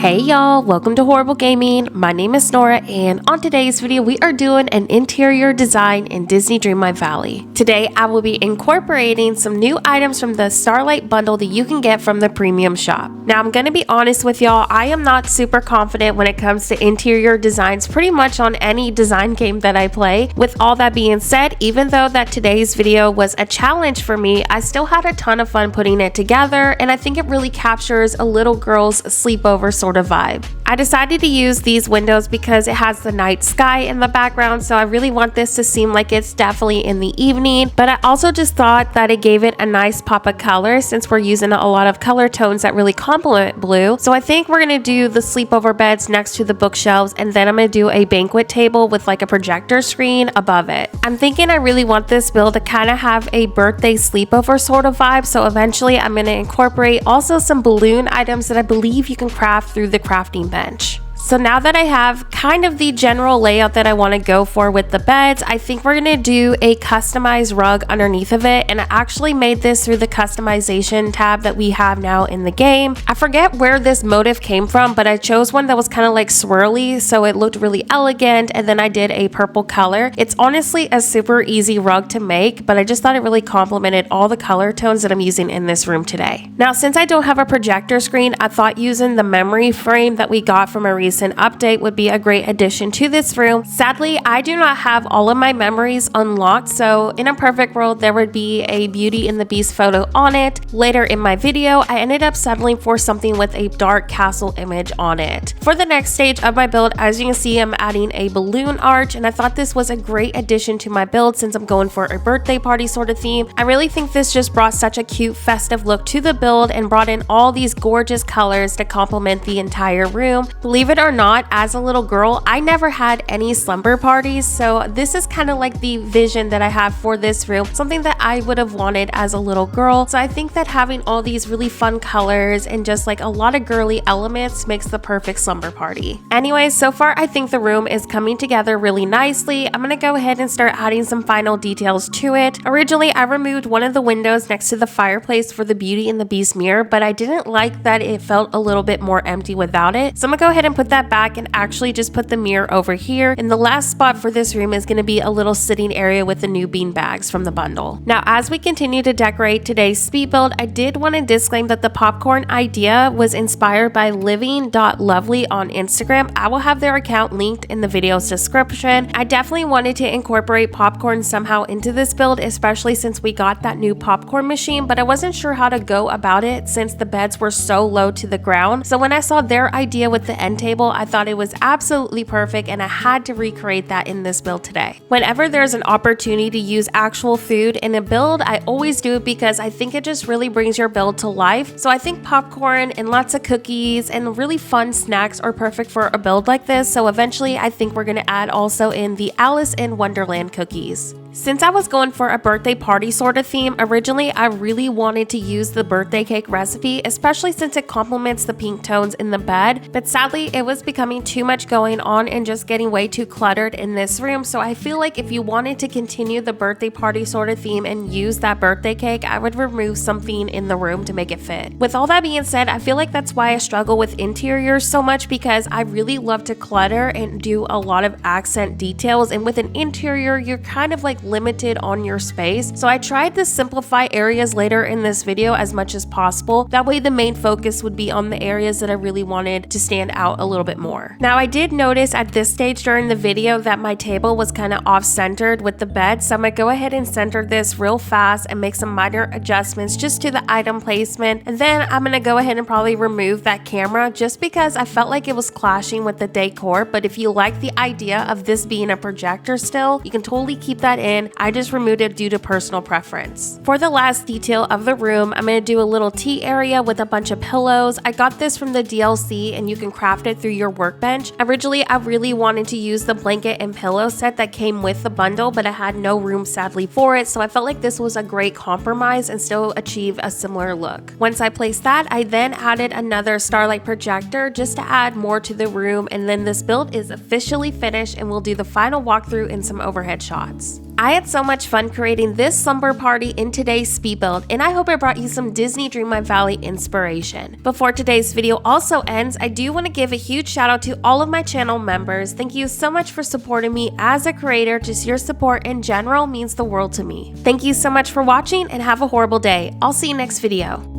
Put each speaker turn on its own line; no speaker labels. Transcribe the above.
Hey y'all, welcome to Horrible Gaming. My name is Nora, and on today's video we are doing an interior design in Disney Dreamlight Valley. Today I will be incorporating some new items from the Starlight Bundle that you can get from the premium shop. Now I'm gonna be honest with y'all, I am not super confident when it comes to interior designs pretty much on any design game that I play. With all that being said, even though that today's video was a challenge for me, I still had a ton of fun putting it together, and I think it really captures a little girl's sleepover sort of vibe. I decided to use these windows because it has the night sky in the background, so I really want this to seem like it's definitely in the evening, but I also just thought that it gave it a nice pop of color since we're using a lot of color tones that really complement blue. So I think we're gonna do the sleepover beds next to the bookshelves, and then I'm gonna do a banquet table with like a projector screen above it. I'm thinking I really want this build to kind of have a birthday sleepover sort of vibe, so eventually I'm gonna incorporate also some balloon items that I believe you can craft through the crafting bench. So now that I have kind of the general layout that I want to go for with the beds, I think we're going to do a customized rug underneath of it, and I actually made this through the customization tab that we have now in the game. I forget where this motif came from, but I chose one that was kind of like swirly, so it looked really elegant, and then I did a purple color. It's honestly a super easy rug to make, but I just thought it really complemented all the color tones that I'm using in this room today. Now, since I don't have a projector screen, I thought using the memory frame that we got from a recent update would be a great addition to this room. Sadly, I do not have all of my memories unlocked, so in a perfect world there would be a Beauty and the Beast photo on it. Later in my video, I ended up settling for something with a dark castle image on it. For the next stage of my build, as you can see, I'm adding a balloon arch, and I thought this was a great addition to my build since I'm going for a birthday party sort of theme. I really think this just brought such a cute festive look to the build and brought in all these gorgeous colors to complement the entire room. Believe it or not, as a little girl, I never had any slumber parties, so this is kind of like the vision that I have for this room, something that I would have wanted as a little girl. So I think that having all these really fun colors and just like a lot of girly elements makes the perfect slumber party. Anyway, so far I think the room is coming together really nicely. I'm gonna go ahead and start adding some final details to it. Originally, I removed one of the windows next to the fireplace for the Beauty and the Beast mirror, but I didn't like that it felt a little bit more empty without it, so I'm gonna go ahead and put that back and actually just put the mirror over here. And the last spot for this room is going to be a little sitting area with the new bean bags from the bundle. Now, as we continue to decorate today's speed build, I did want to disclaim that the popcorn idea was inspired by living.lovely on Instagram. I will have their account linked in the video's description. I definitely wanted to incorporate popcorn somehow into this build, especially since we got that new popcorn machine, but I wasn't sure how to go about it since the beds were so low to the ground. So when I saw their idea with the end table, I thought it was absolutely perfect, and I had to recreate that in this build today. Whenever there's an opportunity to use actual food in a build, I always do it because I think it just really brings your build to life. So I think popcorn and lots of cookies and really fun snacks are perfect for a build like this. So eventually I think we're going to add also in the Alice in Wonderland cookies. Since I was going for a birthday party sort of theme, originally I really wanted to use the birthday cake recipe, especially since it complements the pink tones in the bed, but sadly it was becoming too much going on and just getting way too cluttered in this room. So I feel like if you wanted to continue the birthday party sort of theme and use that birthday cake, I would remove something in the room to make it fit. With all that being said, I feel like that's why I struggle with interiors so much, because I really love to clutter and do a lot of accent details, and with an interior you're kind of like limited on your space. So I tried to simplify areas later in this video as much as possible. That way the main focus would be on the areas that I really wanted to stand out a little bit more. Now, I did notice at this stage during the video that my table was kind of off-centered with the bed, so I'm gonna go ahead and center this real fast and make some minor adjustments just to the item placement, and then I'm gonna go ahead and probably remove that camera just because I felt like it was clashing with the decor. But if you like the idea of this being a projector still, you can totally keep that in. I just removed it due to personal preference. For the last detail of the room, I'm going to do a little tea area with a bunch of pillows. I got this from the DLC, and you can craft it through your workbench. Originally, I really wanted to use the blanket and pillow set that came with the bundle, but I had no room sadly for it, so I felt like this was a great compromise and still achieve a similar look. Once I placed that, I then added another Starlight projector just to add more to the room, and then this build is officially finished, and we'll do the final walkthrough in some overhead shots. I had so much fun creating this slumber party in today's speed build, and I hope it brought you some Disney Dreamlight Valley inspiration. Before today's video also ends, I do want to give a huge shout out to all of my channel members. Thank you so much for supporting me as a creator. Just your support in general means the world to me. Thank you so much for watching and have a horrible day. I'll see you next video.